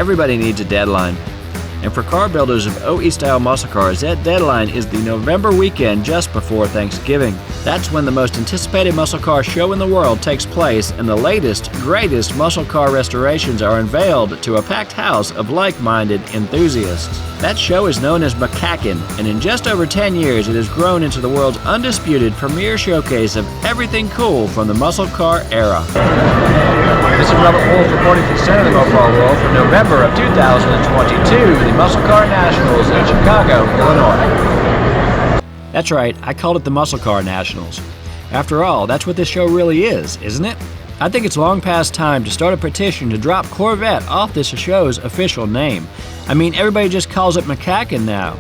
Everybody needs a deadline. And for car builders of OE-style muscle cars, that deadline is the November weekend just before Thanksgiving. That's when the most anticipated muscle car show in the world takes place, and the latest, greatest muscle car restorations are unveiled to a packed house of like-minded enthusiasts. That show is known as MCACN, and in just over 10 years, it has grown into the world's undisputed premier showcase of everything cool from the muscle car era. This is Robert Wolf reporting from the center of the Mopar world for November of 2022, the Muscle Car Nationals in Chicago, Illinois. That's right, I called it the Muscle Car Nationals. After all, that's what this show really is, isn't it? I think it's long past time to start a petition to drop Corvette off this show's official name. I mean, everybody just calls it MCACN now.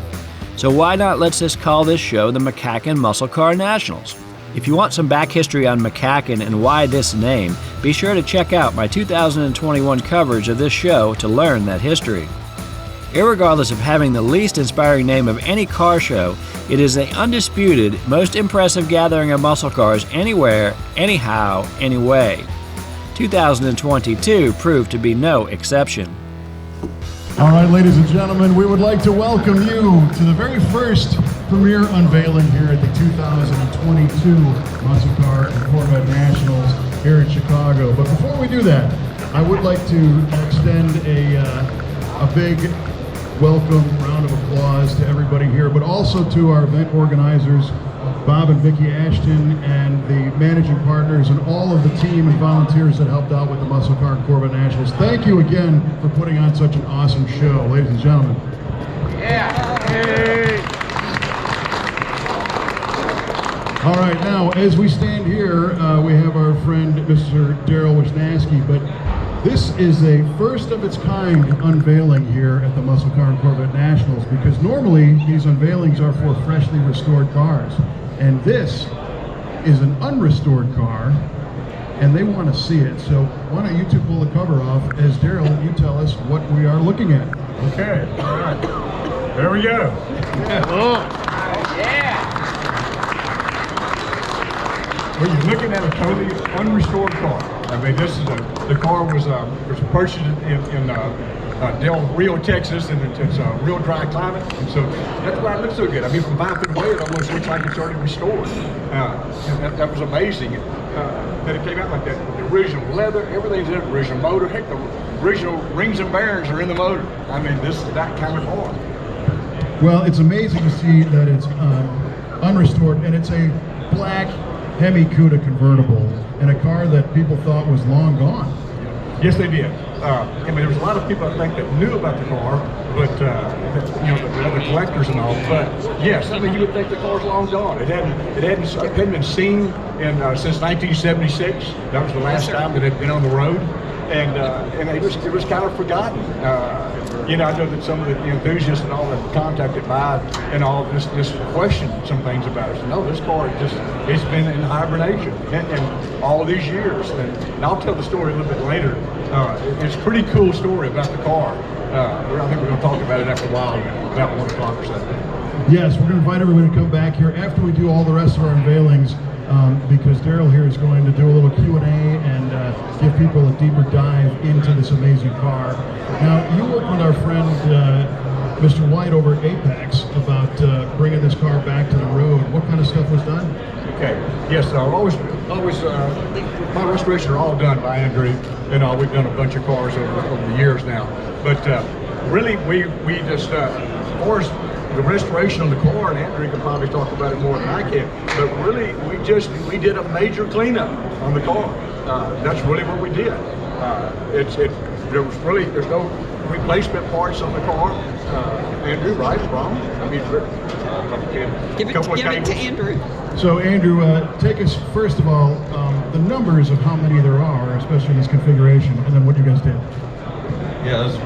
So why not let's just call this show the MCACN Muscle Car Nationals? If you want some back history on MCACN and why this name, be sure to check out my 2021 coverage of this show to learn that history. Irregardless of having the least inspiring name of any car show, it is the undisputed, most impressive gathering of muscle cars anywhere, anyhow, anyway. 2022 proved to be no exception. All right, ladies and gentlemen, we would like to welcome you to the very first premiere unveiling here at the 2022 Muscle Car and Corvette Nationals here in Chicago. But before we do that, I would like to extend a big welcome round of applause to everybody here, but also to our event organizers, Bob and Vicki Ashton, and the managing partners and all of the team and volunteers that helped out with the Muscle Car and Corvette Nationals. Thank you again for putting on such an awesome show, ladies and gentlemen. Yeah. Hey. All right, now as we stand here, we have our friend Mr. Daryl Wisnaski, but this is a first of its kind unveiling here at the Muscle Car and Corvette Nationals, because normally these unveilings are for freshly restored cars, and this is an unrestored car, and they want to see it. So why don't you two pull the cover off as Daryl, you tell us what we are looking at. Okay, all right. There we go. Yeah. Oh. Yeah. Well, you're looking at a totally unrestored car. I mean, this is the car was purchased in Del Rio, Texas, and it's a real dry climate, and so that's why it looks so good. I mean, from 5 feet away, it almost looks like it's already restored. And that was amazing that it came out like that. The original leather, everything's in it. Original motor, heck, the original rings and bearings are in the motor. I mean, this is that kind of car. Well, it's amazing to see that it's unrestored, and it's a black Hemi Cuda convertible, and a car that people thought was long gone. Yes, they did. I mean, there was a lot of people, I think, that knew about the car, but you know, the other collectors and all. But yes, I mean, you would think the car's long gone. It hadn't been seen since 1976. That was the last time that it had been on the road, and it was kind of forgotten. You know, I know that some of the enthusiasts and all that contacted by and all just questioned some things about it. So, no, this car it's been in hibernation and all these years. And I'll tell the story a little bit later. It's a pretty cool story about the car. I think we're going to talk about it after a while, about 1 o'clock or so. Yes, we're going to invite everyone to come back here after we do all the rest of our unveilings, because Daryl here is going to do a little Q&A and give people a deeper dive into this amazing car. Now, you worked with our friend Mr. White over at Apex about bringing this car back to the road. What kind of stuff was done? Okay. Yes. Always. My restorations are all done by Andrew, and we've done a bunch of cars over the years now. But really, we just as far as the restoration on the car, and Andrew can probably talk about it more than I can. But really, we did a major cleanup on the car. That's really what we did. There's no replacement parts on the car. Andrew, right? Wrong? I mean, give it to Andrew. So Andrew, take us first of all the numbers of how many there are, especially in this configuration, and then what you guys did. Yeah, there's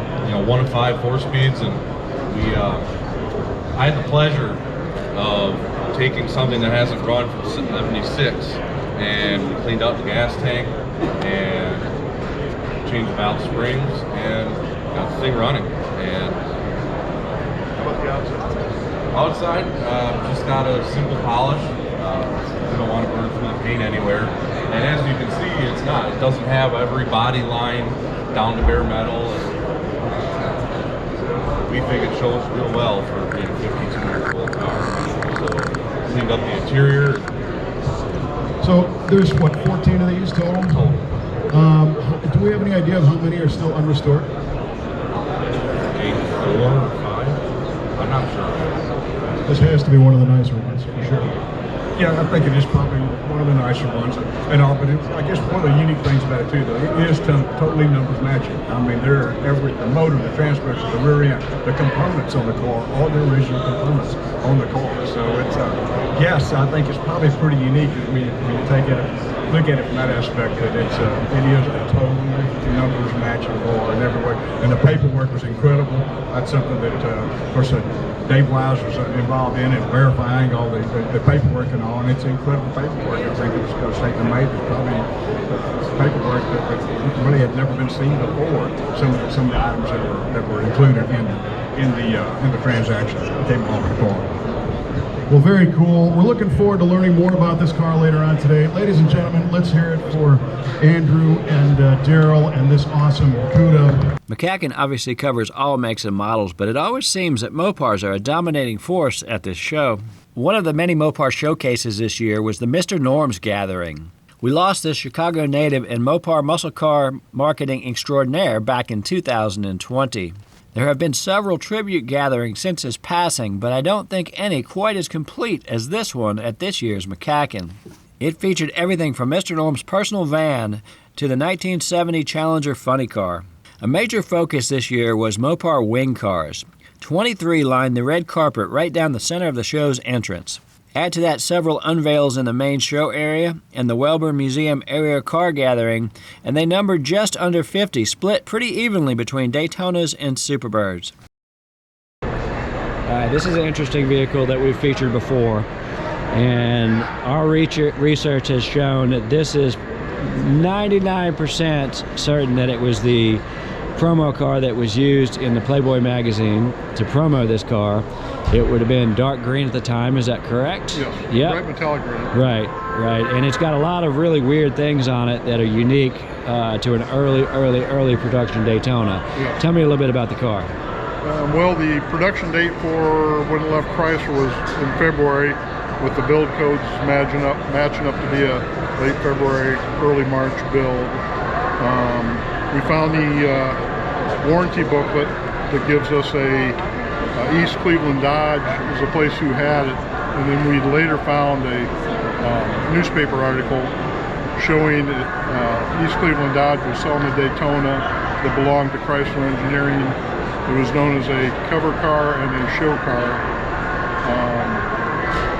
1 to 5 4-speeds, and we I had the pleasure of taking something that hasn't run from 76 and we cleaned out the gas tank and changed the valve springs and got the thing running. And how about the outside? Outside, just got a simple polish. We don't want to burn through the paint anywhere. And as you can see, it doesn't have every body line down to bare metal. And we think it shows real well for being a 52-year-old car. So cleaned up the interior. So there's what, 14 of these total? Do we have any idea of how many are still unrestored? 8, 4, 5. I'm not sure. This has to be one of the nicer ones for sure. Yeah, I think it is probably one of the nicer ones and all, but I guess one of the unique things about it too, though, it is totally numbers matching. I mean, the motor, the transmission, the rear end, the components on the car, all the original components on the car. So it's, yes, I think it's probably pretty unique when you look at it from that aspect, that it is a totally numbers matching car in every way. And the paperwork was incredible. That's something that, of course, Dave Wise was involved in and verifying all the paperwork and all, and it's incredible paperwork. I think it's going to take them made. It's probably paperwork that really had never been seen before. Some of the items that were included in the transaction that came along with the car. Well, very cool. We're looking forward to learning more about this car later on today. Ladies and gentlemen, let's hear it for Andrew and Daryl and this awesome CUDA. MCACN obviously covers all makes and models, but it always seems that Mopars are a dominating force at this show. One of the many Mopar showcases this year was the Mr. Norm's Gathering. We lost this Chicago native and Mopar muscle car marketing extraordinaire back in 2020. There have been several tribute gatherings since his passing, but I don't think any quite as complete as this one at this year's MCACN. It featured everything from Mr. Norm's personal van to the 1970 Challenger funny car. A major focus this year was Mopar wing cars. 23 lined the red carpet right down the center of the show's entrance. Add to that several unveils in the main show area and the Welborn Museum area car gathering, and they numbered just under 50, split pretty evenly between Daytonas and Superbirds. This is an interesting vehicle that we've featured before, and our research has shown that this is 99% certain that it was the promo car that was used in the Playboy magazine to promo this car. It would have been dark green at the time, is that correct? Yes, yep. Bright metallic green. Right, and it's got a lot of really weird things on it that are unique to an early production Daytona. Yes. Tell me a little bit about the car. Well, the production date for when it left Chrysler was in February, with the build codes matching up to be a late February, early March build. We found the warranty booklet that gives us a East Cleveland Dodge is a place who had it, and then we later found a newspaper article showing that East Cleveland Dodge was selling a Daytona that belonged to Chrysler Engineering. It was known as a cover car and a show car.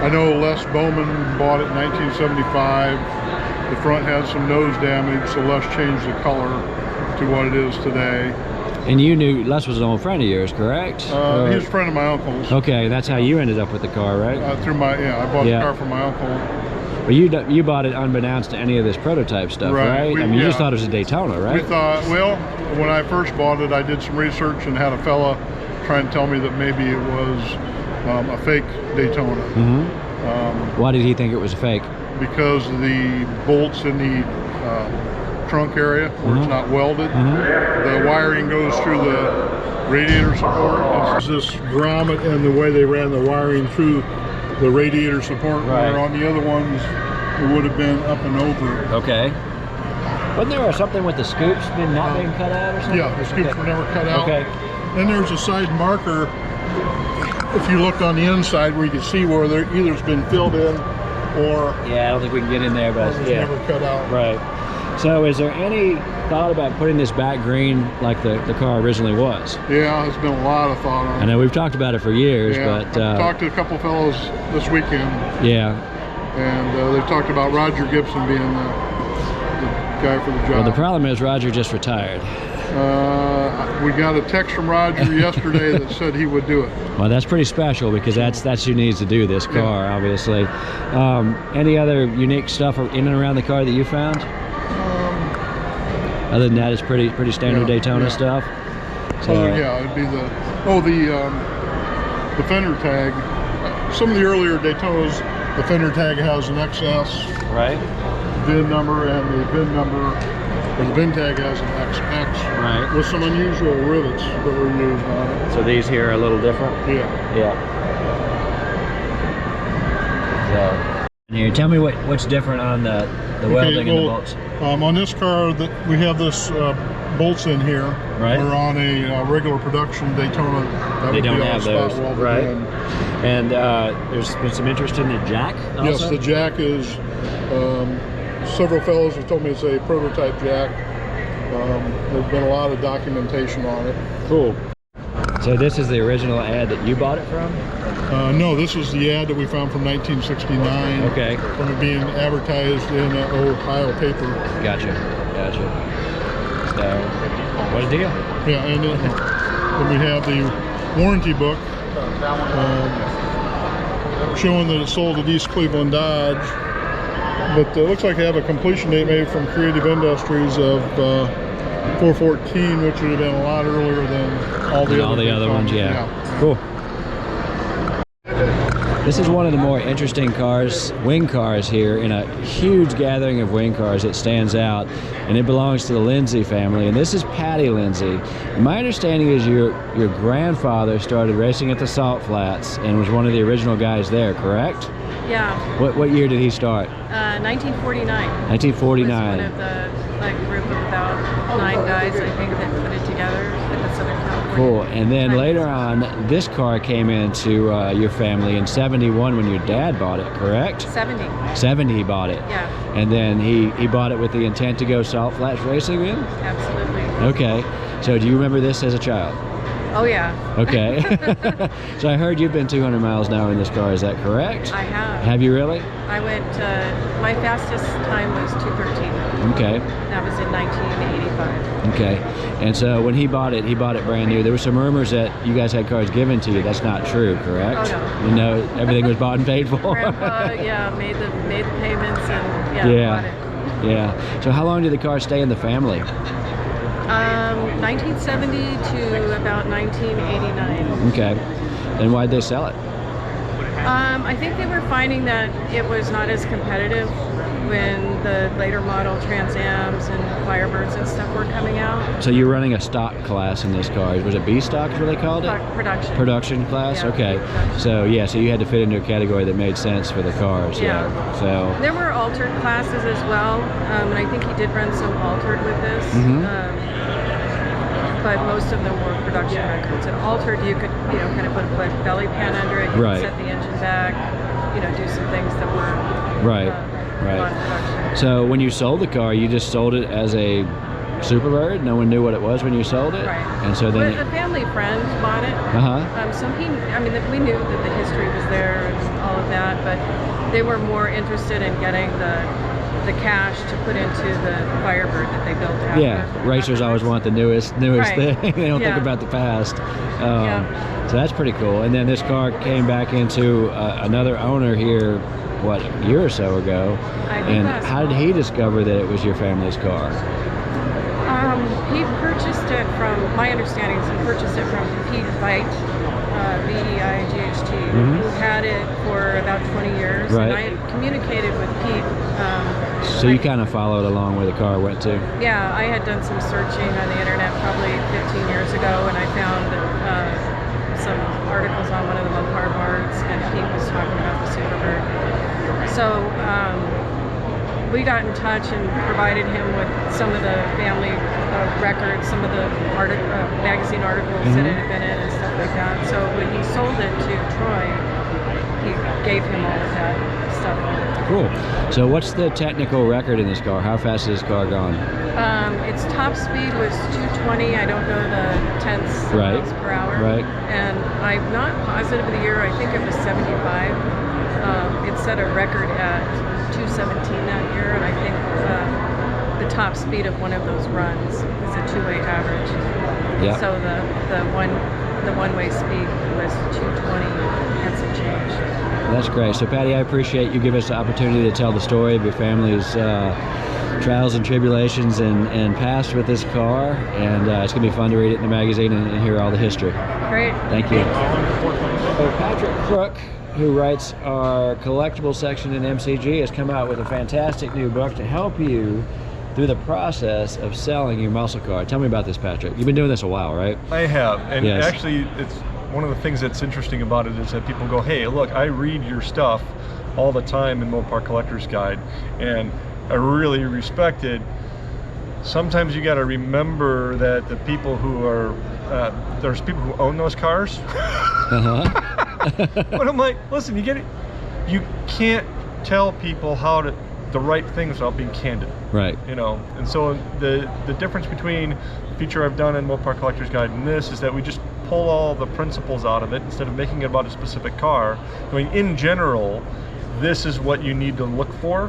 I know Les Bowman bought it in 1975. The front had some nose damage, so Les changed the color to what it is today. And you knew Les was an old friend of yours, correct? He was a friend of my uncle's. Okay, that's how you ended up with the car, right? I bought the car from my uncle. But you bought it unbeknownst to any of this prototype stuff, right? I mean, you just thought it was a Daytona, right? We thought, well, when I first bought it, I did some research and had a fella try and tell me that maybe it was a fake Daytona. Mm-hmm. Why did he think it was a fake? Because the bolts in the trunk area where it's not welded, the wiring goes through the radiator support. It's this grommet and the way they ran the wiring through the radiator support, where on the other ones it would have been up and over. Okay. Wasn't there something with the scoops not being cut out or something? Yeah, the scoops were never cut out. Okay. Then there's a side marker, if you look on the inside, where you can see where there either it's been filled in or I don't think we can get in there, but it's never cut out. Right. So is there any thought about putting this back green like the car originally was? Yeah, there's been a lot of thought on it. I know we've talked about it for years, but I've talked to a couple fellows this weekend. Yeah. And they've talked about Roger Gibson being the guy for the job. Well, the problem is Roger just retired. We got a text from Roger yesterday that said he would do it. Well, that's pretty special because that's who needs to do this car, obviously. Any other unique stuff in and around the car that you found? Other than that, it's pretty standard Daytona stuff. So, it'd be the fender tag. Some of the earlier Daytonas, the fender tag has an XS right VIN number, and the VIN number The VIN tag has an XX Right. with some unusual rivets that were used on it. So these here are a little different? Yeah. Yeah. So, and here, tell me what's different on the welding and the bolts. On this car, we have this bolts in here. Right. We're on a regular production Daytona. That They would don't be all have spot those, welded right? in. And there's been some interest in the jack also? Yes, the jack is, several fellows have told me it's a prototype jack. There's been a lot of documentation on it. Cool. So this is the original ad that you bought it from? No, this is the ad that we found from 1969. Okay. From it being advertised in Ohio paper. Gotcha. So, what a deal. Yeah, and then we have the warranty book showing that it's sold at East Cleveland Dodge. But it looks like they have a completion date made from Creative Industries of 4/14, which would have been a lot earlier than all the other ones, yeah. Cool. This is one of the more interesting cars, wing cars here, in a huge gathering of wing cars that stands out, and it belongs to the Lindsay family, and this is Patty Lindsay. And my understanding is your grandfather started racing at the Salt Flats and was one of the original guys there, correct? Yeah. What year did he start? 1949. 1949. Was one of the group of about 9 guys, I think, that put it together with the Southern California. Cool. And then later on, this car came into your family in '71 when your dad bought it, correct? 70. 70 he bought it. Yeah. And then he bought it with the intent to go Salt Flats racing in? Absolutely. Okay. So do you remember this as a child? Oh yeah. Okay. So I heard you've been 200 miles an hour in this car, is that correct? I have. Have you really? I went, my fastest time was 2:13. Okay. That was in 1985. Okay. And so when he bought it brand new. There were some rumors that you guys had cars given to you. That's not true, correct? Oh no. You know, everything was bought and paid for? Grandpa, yeah, made the payments and bought it. Yeah. So how long did the car stay in the family? 1970 to about 1989. Okay. And why'd they sell it? I think they were finding that it was not as competitive when the later model Trans Ams and Firebirds and stuff were coming out. So you're running a stock class in this car. Was it B stock is what they called it? Production. Production class? Yeah, okay. production. So yeah, so you had to fit into a category that made sense for the cars. Yeah. So there were altered classes as well, and I think he did run some altered with this. But most of them were production records. And altered, you could, kind of put a belly pan under it. You Right. could set the engine back, do some things that were Right. on production. So when you sold the car, you just sold it as a Superbird? No one knew what it was when you sold it? Right. And so then But a family friend bought it. So we knew that the history was there and all of that, but they were more interested in getting the cash to put into the Firebird that they built after. yeah, racers always want the newest Right. thing. They don't think Yeah. about the past. Yeah. So that's pretty cool. And then this car came back into another owner here, what, a year or so ago? I think And that's how did he discover that it was your family's car? He purchased it from, my understanding is he purchased it from Pete Veit, V-E-I-G-H-T, who had it for about 20 years. Right. And I had communicated with Pete. So you kind of followed along where the car went to? Yeah, I had done some searching on the internet probably 15 years ago, and I found some articles on one of the Mopar boards, and Pete was talking about the Superbird. So we got in touch and provided him with some of the family records, some of the magazine articles that it had been in and stuff like that. So when he sold it to Troy, he gave him all of that stuff. Cool. So what's the technical record in this car? How fast is this car gone? Its top speed was 220. I don't know the tenths miles per hour. Right. And I'm not positive of the year. I think it was 75. It set a record at 217 that year, and I think the top speed of one of those runs is a two-way average. Yeah. So the one-way speed was 220 and some change. That's great. So Patty, I appreciate you giving us the opportunity to tell the story of your family's trials and tribulations and past with this car, and it's going to be fun to read it in the magazine and hear all the history. Great. Thank you. So Patrick Brooke, who writes our collectible section in MCG, has come out with a fantastic new book to help you through the process of selling your muscle car. Tell me about this, Patrick. You've been doing this a while, right? I have, and Yes. actually, it's one of the things that's interesting about it is that people go, "Hey, look, I read your stuff all the time in Mopar Collector's Guide, and I really respect it." Sometimes you got to remember that the people who are there's people who own those cars. But I'm like, listen, you get it. You can't tell people the right things without being candid. Right. You know, and so the difference between the feature I've done in Mopar Collector's Guide and this is that we just pull all the principles out of it instead of making it about a specific car. I mean, in general, this is what you need to look for,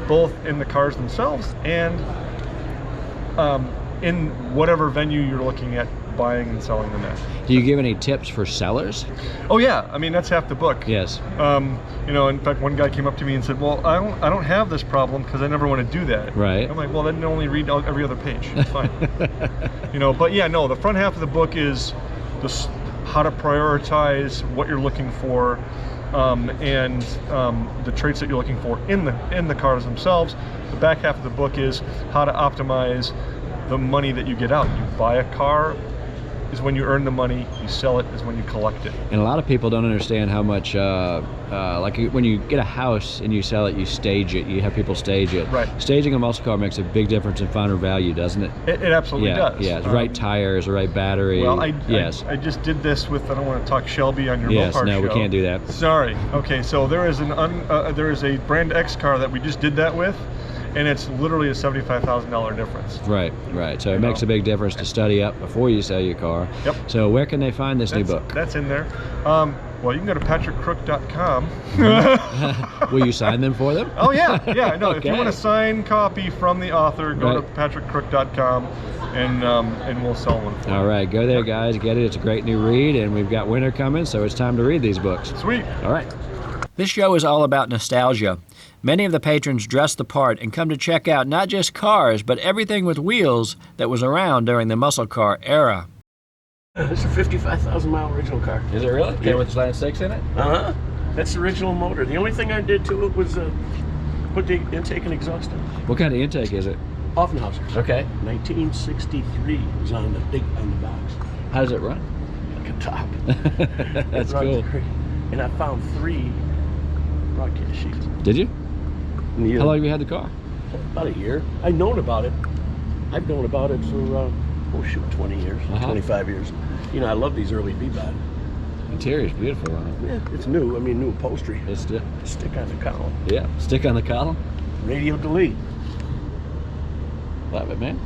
both in the cars themselves and in whatever venue you're looking at buying and selling them at. Do you give any tips for sellers? Oh yeah, I mean that's half the book. Yes. You know, in fact, one guy came up to me and said, "Well, I don't have this problem because I never want to do that." Right. I'm like, "Well, then only read every other page. It's fine." You know, but yeah, no, the front half of the book is how to prioritize what you're looking for, and the traits that you're looking for in the cars themselves. The back half of the book is how to optimize the money that you get out. You buy a car is when you earn the money, you sell it is when you collect it. And a lot of people don't understand how much, like when you get a house and you sell it, you stage it. You have people stage it. Right. Staging a muscle car makes a big difference in final value, doesn't it? It absolutely does. Yeah, the right tires, the right battery. Well, yes. I just did this with, I don't want to talk Shelby on your Yes, Mopar no, show. we can't do that. Sorry. Okay, so there is there is a Brand X car that we just did that with, and it's literally a $75,000 difference. Right, right. So it makes a big difference to study up before you sell your car. Yep. So where can they find this new book? That's in there. Well, you can go to patrickcrook.com. Will you sign them for them? Oh yeah, yeah. No, if you Okay. want a signed copy from the author, go Right. to patrickcrook.com, and we'll sell one for you. All right, go there, guys. Get it. It's a great new read, and we've got winter coming, so it's time to read these books. Sweet. All right. This show is all about nostalgia. Many of the patrons dress the part and come to check out not just cars, but everything with wheels that was around during the muscle car era. It's a 55,000 mile original car. Is it really? Yeah. With the Slant 6 in it? Uh-huh. That's the original motor. The only thing I did to it was put the intake and exhaust in. What kind of intake is it? Offenhauser. Okay. 1963 was on the box. How does it run? Like a top. That's It runs cool. great. And I found 3 broadcast sheets. Did you? Yeah. How long have you had the car? About a year. I've known about it. I've known about it for, 20 years, 25 years. You know, I love these early V-body. Interior's beautiful on it. Yeah, it's new. I mean, new upholstery. It's still, Stick on the column. yeah, stick on the column. Radio delete. Love it, man.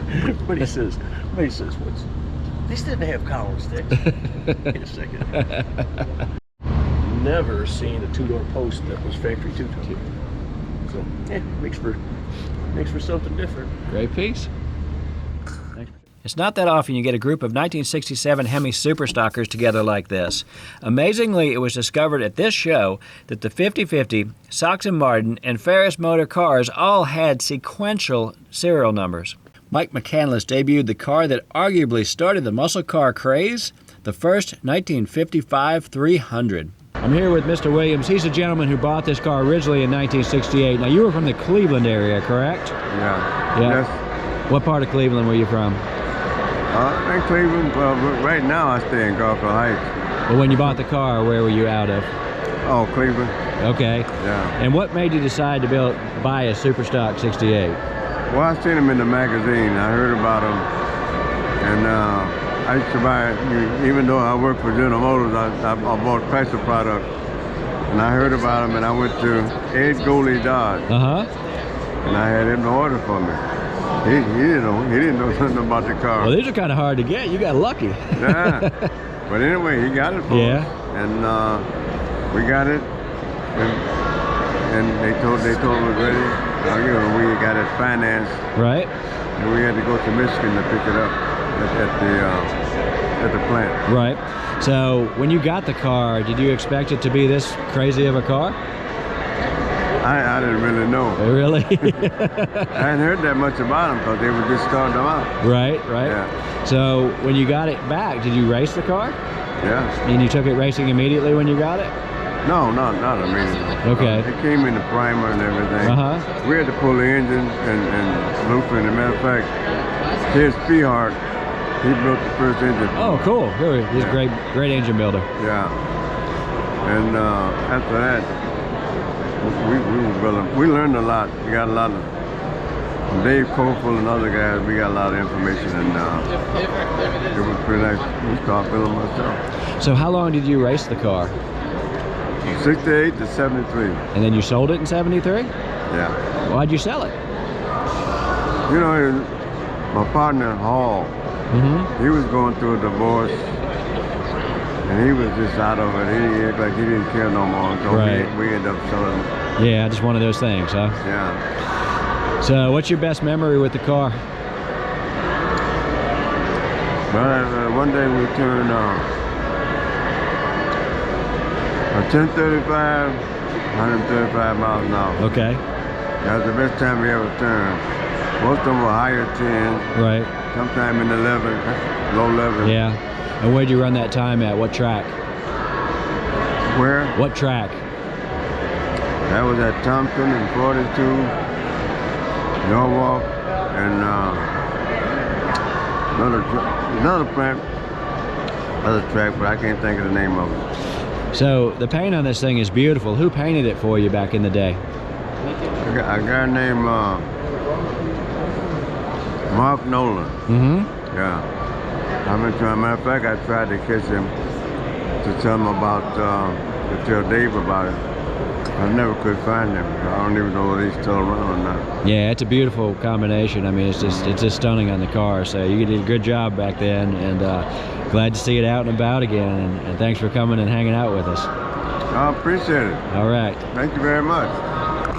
Everybody says, what's... These didn't have column sticks. Wait a second. Never seen a 2-door post that was factory 2-tone. So, yeah, makes for something different. Great piece. It's not that often you get a group of 1967 Hemi Superstockers together like this. Amazingly, it was discovered at this show that the 5050, Sox and Martin, and Ferris Motor cars all had sequential serial numbers. Mike McCandless debuted the car that arguably started the muscle car craze, the first 1955 300. I'm here with Mr. Williams. He's a gentleman who bought this car originally in 1968. Now, you were from the Cleveland area, correct? Yeah. Yeah. Yes. What part of Cleveland were you from? In Cleveland. Well, right now I stay in Garfield Heights. Well, when you bought the car, where were you out of? Oh, Cleveland. Okay. Yeah. And what made you decide to buy a Superstock 68? Well, I seen them in the magazine. I heard about them, and I used to buy. Even though I worked for General Motors, I bought Chrysler products, and I heard about them, and I went to Ed Goley Dodge, and I had him to order for me. He didn't know something about the car. Well, these are kind of hard to get. You got lucky. Yeah. But anyway, he got it for us, and we got it, and they told us ready. We got it financed. Right. And we had to go to Michigan to pick it up at the plant. Right. So when you got the car, did you expect it to be this crazy of a car? I didn't really know. Really? I hadn't heard that much about them because they were just starting them out. Right, right. Yeah. So when you got it back, did you race the car? Yeah. And you took it racing immediately when you got it? No, not immediately. Okay. It came in the primer and everything. We had to pull the engine and blueprint. As a matter of fact, Ted Speehart, he built the first engine. Oh, cool. Good. He's a great engine builder. Yeah. And after that, we were building. We learned a lot. We got a lot of, from Dave Kofel and other guys, we got a lot of information, and it was pretty nice. We started building myself. So how long did you race the car? 68 to 73. And then you sold it in 73? Yeah. Why'd you sell it? You know, my partner, Hall, he was going through a divorce, and he was just out of it. He acted like he didn't care no more, so we ended up selling it. Yeah, just one of those things, huh? Yeah. So what's your best memory with the car? Well, one day we turned 1035, 135 miles an hour. Okay. That was the best time we ever turned. Most of them were higher 10s. Right. Sometime in the 11, low 11. Yeah. And where'd you run that time at? What track? Where? What track? That was at Thompson and 42, Norwalk, and another track, but I can't think of the name of it. So the paint on this thing is beautiful. Who painted it for you back in the day? A guy named Mark Nolan. Yeah. I mean, as a matter of fact, I tried to catch him to tell him about, to tell Dave about it. I never could find him. I don't even know whether he's still around or not. Yeah, it's a beautiful combination. I mean, it's just stunning on the car. So you did a good job back then, and glad to see it out and about again. And thanks for coming and hanging out with us. I appreciate it. All right. Thank you very much.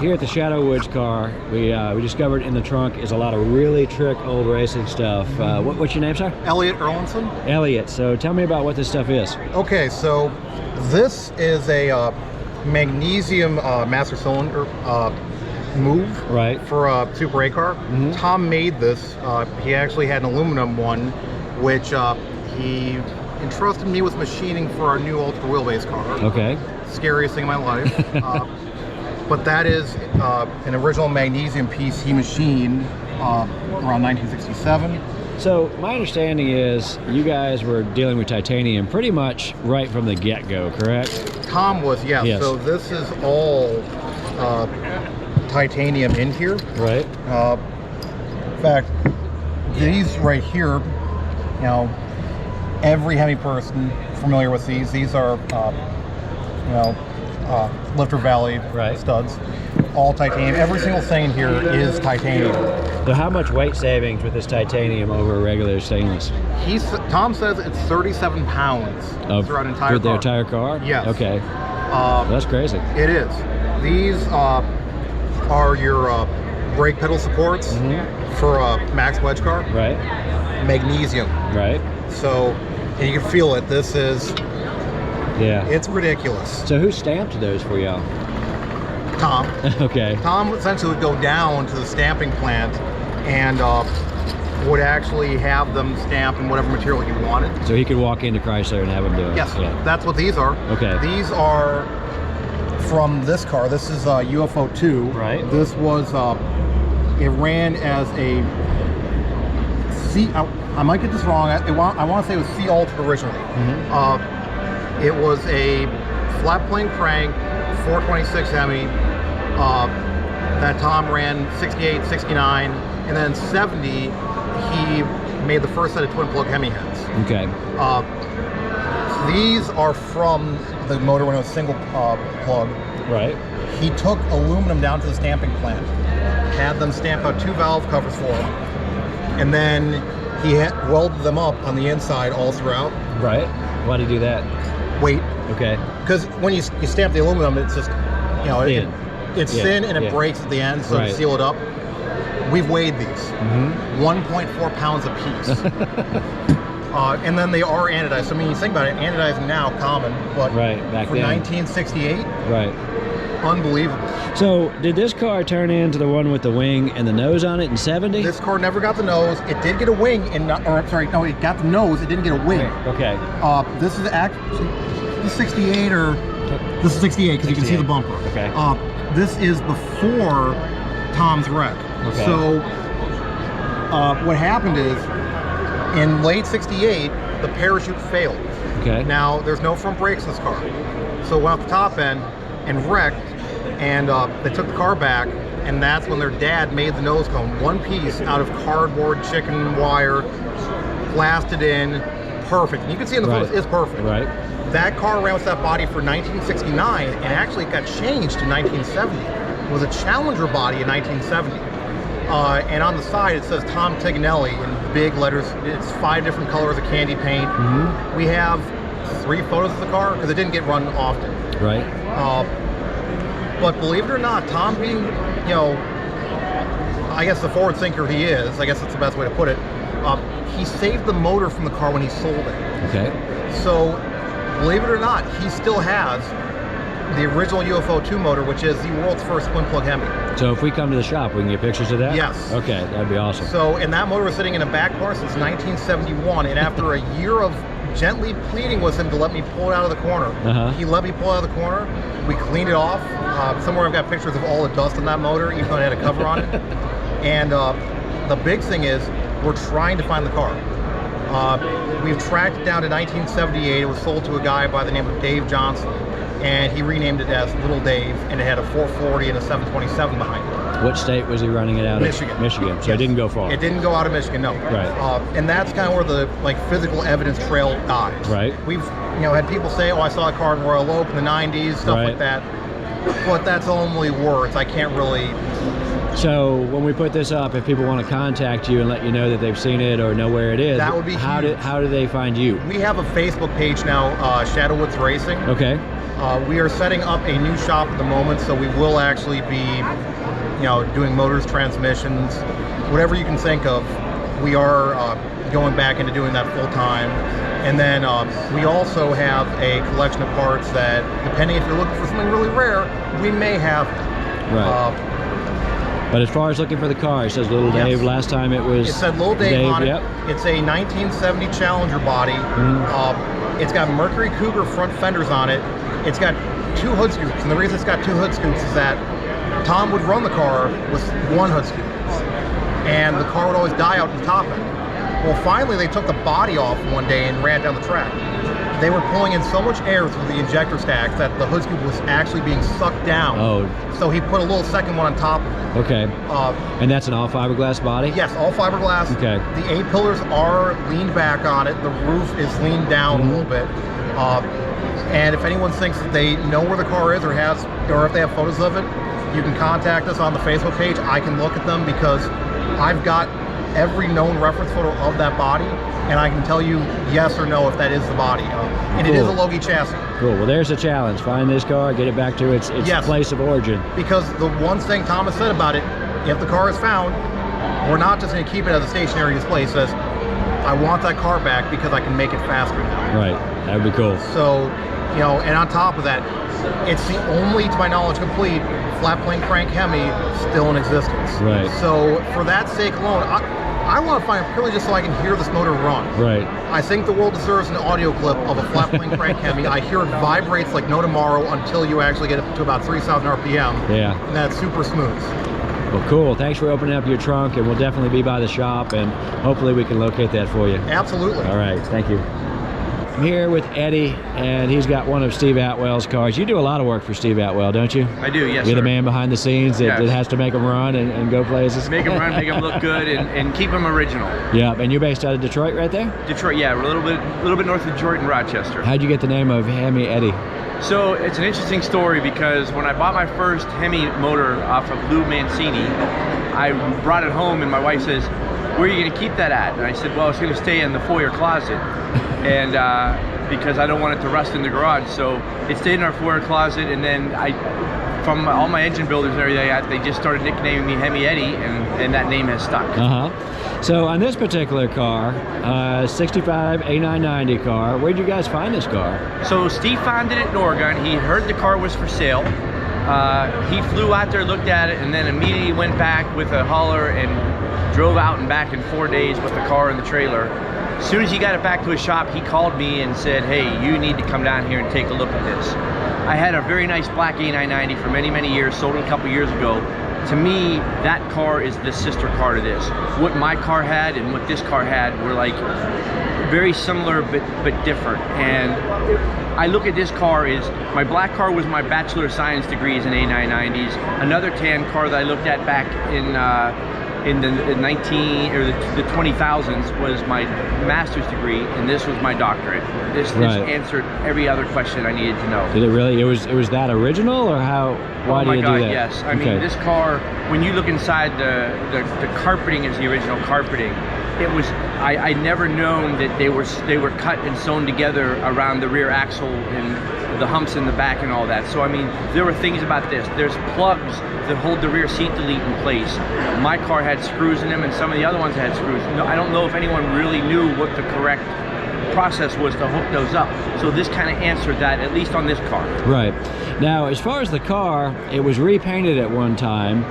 Here at the Shadow Woods car, we discovered in the trunk is a lot of really trick old racing stuff. What's your name, sir? Elliot Erlinson. Elliot. So tell me about what this stuff is. Okay, so this is a magnesium master cylinder move for a Super A car. Tom made this. He actually had an aluminum one, which he entrusted me with machining for our new ultra wheelbase car. Okay. Scariest thing in my life. But that is an original magnesium piece he machined around 1967. So my understanding is you guys were dealing with titanium pretty much right from the get-go, correct? Tom was, yes. So this is all titanium in here. Right. In fact, these right here, you know, every Hemi person familiar with these are, you know, Lifter Valley studs, all titanium. Every single thing in here is titanium. So how much weight savings with this titanium over regular stainless? Tom says it's 37 pounds throughout an entire car. For the entire car? Yes. Okay. That's crazy. It is. These are your brake pedal supports for a max wedge car. Right. Magnesium. Right. So, and you can feel it. This is, yeah, it's ridiculous. So who stamped those for y'all? Tom. Okay. Tom essentially would go down to the stamping plant and would actually have them stamped in whatever material he wanted. So he could walk into Chrysler and have them do it? Yes, that's what these are. Okay. These are from this car. This is UFO 2. Right. This was, it ran as a C, I might get this wrong, I want to say it was C Ultra originally. It was a flat plane crank, 426 Hemi, that Tom ran 68, 69, and then 70, he made the first set of twin plug Hemi heads. Okay. These are from the motor when it was single plug. Right. He took aluminum down to the stamping plant, had them stamp out 2 valve covers for him, and then he welded them up on the inside all throughout. Right. Why did he do that? Weight. Okay. Because when you stamp the aluminum, it's just, you know, it's thin and it breaks at the end, so to seal it up. We've weighed these, 1.4 pounds a piece. And then they are anodized. So I mean, you think about it, anodized now common, but back for then. 1968, unbelievable. So did this car turn into the one with the wing and the nose on it in 70? This car never got the nose. It did get a wing, it got the nose. It didn't get a wing. Okay. This is actually 68 or This is 68 because you can see the 68. bumper. Okay. This is before Tom's wreck. Okay. So what happened is in late 68, the parachute failed. Okay. Now, there's no front brakes in this car. So it went off the top end and wrecked, and they took the car back, and that's when their dad made the nose cone, one piece out of cardboard, chicken wire, blasted in, perfect. And you can see in the Right. photos, it's perfect. Right. That car ran with that body for 1969, and actually it got changed in 1970. It was a Challenger body in 1970. And on the side it says Tom Tiganelli in big letters. It's 5 different colors of candy paint. We have 3 photos of the car because it didn't get run often. Right. But believe it or not, Tom being, you know, I guess the forward thinker he is, I guess that's the best way to put it, he saved the motor from the car when he sold it. Okay. So, believe it or not, he still has the original UFO 2 motor, which is the world's first twin plug Hemi. So if we come to the shop, we can get pictures of that? Yes. Okay, that'd be awesome. So, and that motor was sitting in a back car since 1971, and after a year of gently pleading with him to let me pull it out of the corner, he let me pull it out of the corner. We cleaned it off. Somewhere I've got pictures of all the dust on that motor, even though it had a cover on it. And the big thing is, we're trying to find the car. We've tracked it down to 1978. It was sold to a guy by the name of Dave Johnson, and he renamed it as Little Dave, and it had a 440 and a 727 behind it. What state was he running it out Michigan. of? Michigan. So Yes. it didn't go far. It didn't go out of Michigan, no. Right. And that's kind of where the physical evidence trail dies. Right. We've had people say, "Oh, I saw a car in Royal Oak in the '90s," stuff Right. like that. But that's only words. I can't really. So when we put this up, if people want to contact you and let you know that they've seen it or know where it is, That would be how huge. do they find you? We have a Facebook page now, Shadowwoods Racing. Okay. We are setting up a new shop at the moment, so we will actually be, doing motors, transmissions, whatever you can think of. We are going back into doing that full time. And then we also have a collection of parts that, depending if you're looking for something really rare, we may have. Right. But as far as looking for the car, it says Little Yes. Dave. Last time it was. It said Little Dave on it. Yep. It's a 1970 Challenger body. It's got Mercury Cougar front fenders on it. It's got 2 hood scoops, and the reason it's got 2 hood scoops is that Tom would run the car with 1 hood scoop, and the car would always die out the top end. Well, finally they took the body off one day and ran it down the track. They were pulling in so much air through the injector stacks that the hood scoop was actually being sucked down. Oh. So he put a little second one on top of it. Okay. And that's an all fiberglass body? Yes, all fiberglass. Okay. The A-pillars are leaned back on it. The roof is leaned down a little bit. And if anyone thinks that they know where the car is or if they have photos of it, you can contact us on the Facebook page. I can look at them because I've got every known reference photo of that body, and I can tell you yes or no if that is the body. And it is a Cool. Logie chassis. Cool. Well, there's a challenge. Find this car, get it back to its Yes. place of origin. Because the one thing Thomas said about it, if the car is found, we're not just going to keep it as a stationary display. He says, I want that car back because I can make it faster now. Right. That would be cool. So, and on top of that, it's the only, to my knowledge, complete flat plane crank Hemi still in existence. Right. So for that sake alone, I want to find it purely just so I can hear this motor run. Right. I think the world deserves an audio clip of a flat plane crank Hemi. I hear it vibrates like no tomorrow until you actually get up to about 3,000 RPM. Yeah. And that's super smooth. Well, cool. Thanks for opening up your trunk, and we'll definitely be by the shop, and hopefully we can locate that for you. Absolutely. All right. Thank you. I'm here with Eddie, and he's got one of Steve Atwell's cars. You do a lot of work for Steve Atwell, don't you? I do, yes, You're the sir. man behind the scenes that, Yes. that has to make them run and go places. Make them run, make them look good, and keep them original. Yeah, and you're based out of Detroit right there? Detroit, yeah, we're a little bit north of Detroit and Rochester. How'd you get the name of Hemi Eddie? So it's an interesting story because when I bought my first Hemi motor off of Lou Mancini, I brought it home and my wife says, where are you going to keep that at? And I said, well, it's going to stay in the foyer closet. And because I don't want it to rust in the garage. So it stayed in our foyer closet, and then from all my engine builders and everything, they just started nicknaming me Hemi Eddie, and that name has stuck. So on this particular car, 65 A990 car, where'd you guys find this car? So Steve found it in Oregon. He heard the car was for sale. He flew out there, looked at it, and then immediately went back with a hauler and drove out and back in 4 days with the car and the trailer. As soon as he got it back to his shop, he called me and said, hey, you need to come down here and take a look at this. I had a very nice black A990 for many, many years, sold it a couple years ago. To me, that car is the sister car to this. What my car had and what this car had were like very similar but different. And I look at this car is, my black car was my Bachelor of Science degrees in A990s. Another tan car that I looked at back in the 20,000s was my master's degree, and this was my doctorate. This answered every other question I needed to know. Did it really? It was that original, or how? Why do you do that? Yes. I mean, this car, when you look inside, the carpeting is the original carpeting. It was, I never known that they were cut and sewn together around the rear axle and the humps in the back and all that. So I mean, there were things about this. There's plugs that hold the rear seat delete in place. My car had screws in them, and some of the other ones had screws. No, I don't know if anyone really knew what the correct process was to hook those up. So this kind of answered that, at least on this car. Right. Now, as far as the car, it was repainted at one time,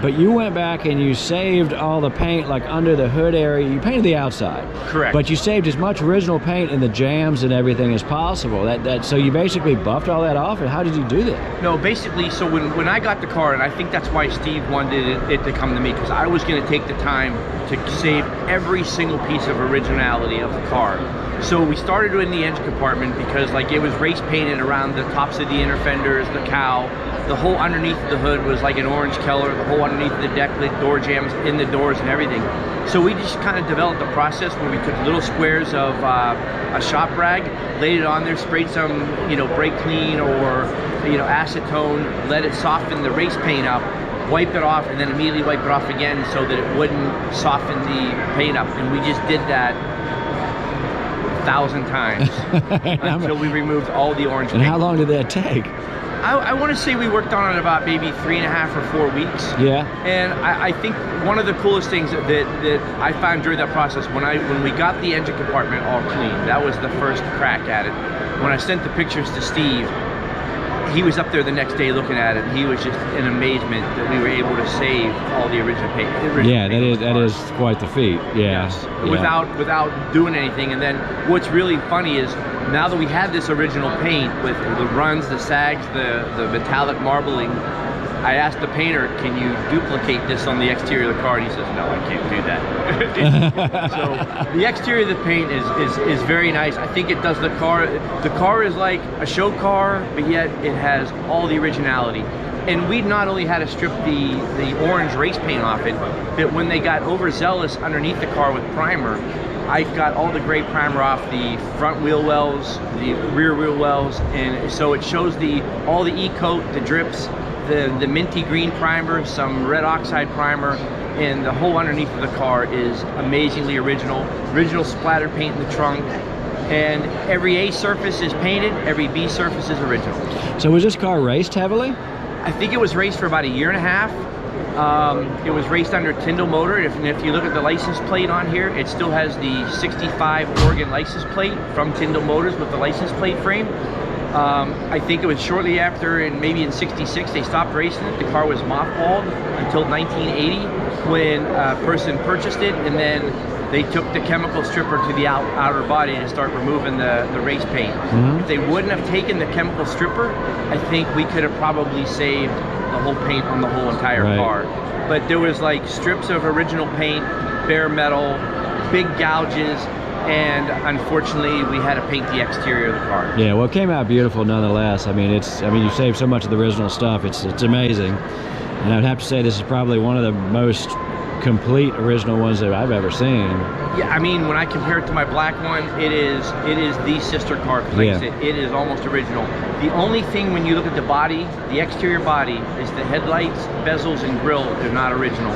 but you went back and you saved all the paint, like under the hood area. You painted the outside. Correct. But you saved as much original paint in the jams and everything as possible. So you basically buffed all that off, and how did you do that? No, basically, so when I got the car, and I think that's why Steve wanted it to come to me, because I was going to take the time to save every single piece of originality of the car. So we started in the engine compartment because like it was race painted around the tops of the inner fenders, the cowl. The whole underneath the hood was like an orange Keller. The whole underneath the deck lit, door jams in the doors and everything. So we just kind of developed a process where we took little squares of a shop rag, laid it on there, sprayed some, brake clean or, acetone, let it soften the race paint up, wipe it off, and then immediately wipe it off again so that it wouldn't soften the paint up. And we just did that 1,000 times until we removed all the orange paint. And how long did that take? I want to say we worked on it about maybe 3.5 or 4 weeks. Yeah. And I think one of the coolest things that I found during that process, when we got the engine compartment all clean, that was the first crack at it. When I sent the pictures to Steve, he was up there the next day looking at it, and he was just in amazement that we were able to save all the original paint. That is quite the feat. Yeah. Yes. Without doing anything. And then what's really funny is now that we have this original paint with the runs, the sags, the metallic marbling, I asked the painter, can you duplicate this on the exterior of the car? And he says, no, I can't do that. So the exterior of the paint is very nice. I think it does the car. The car is like a show car, but yet it has all the originality. And we not only had to strip the orange race paint off it, but when they got overzealous underneath the car with primer, I got all the gray primer off the front wheel wells, the rear wheel wells, and so it shows all the E-coat, the drips, the minty green primer, some red oxide primer, and the whole underneath of the car is amazingly original. Original splatter paint in the trunk, and every A surface is painted, every B surface is original. So was this car raced heavily? I think it was raced for about 1.5 years. It was raced under Tyndall Motor. If you look at the license plate on here, it still has the 65 Oregon license plate from Tyndall Motors with the license plate frame. I think it was shortly after, and maybe in '66, they stopped racing it. The car was mothballed until 1980 when a person purchased it, and then they took the chemical stripper to the outer body to start removing the race paint. If they wouldn't have taken the chemical stripper, I think we could have probably saved the whole paint on the whole entire car. But there was like strips of original paint, bare metal, big gouges, and unfortunately we had to paint the exterior of the car. Yeah, well, it came out beautiful nonetheless. I mean, you saved so much of the original stuff. It's amazing. And I'd have to say this is probably one of the most complete original ones that I've ever seen. Yeah, I mean, when I compare it to my black one, it is the sister car. Like I said, it is almost original. The only thing when you look at the body, the exterior body, is the headlights, bezels, and grille. They're not original.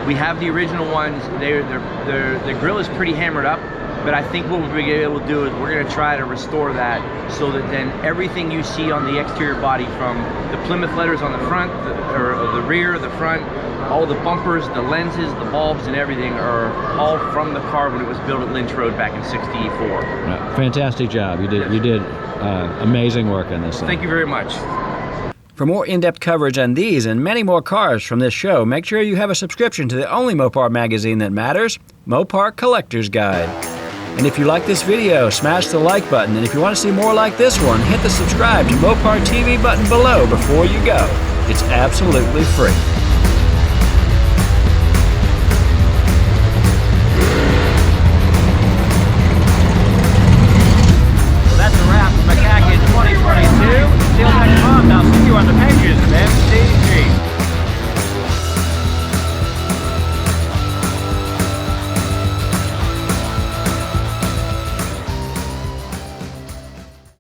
We have the original ones. The grille is pretty hammered up. But I think what we're going to be able to do is we're going to try to restore that so that then everything you see on the exterior body, from the Plymouth letters on the front, the rear, the front, all the bumpers, the lenses, the bulbs, and everything are all from the car when it was built at Lynch Road back in '64. Fantastic job. You did amazing work on this thing. Thank you very much. For more in-depth coverage on these and many more cars from this show, make sure you have a subscription to the only Mopar magazine that matters, Mopar Collector's Guide. And if you like this video, smash the like button. And if you want to see more like this one, hit the subscribe to Mopar TV button below before you go. It's absolutely free.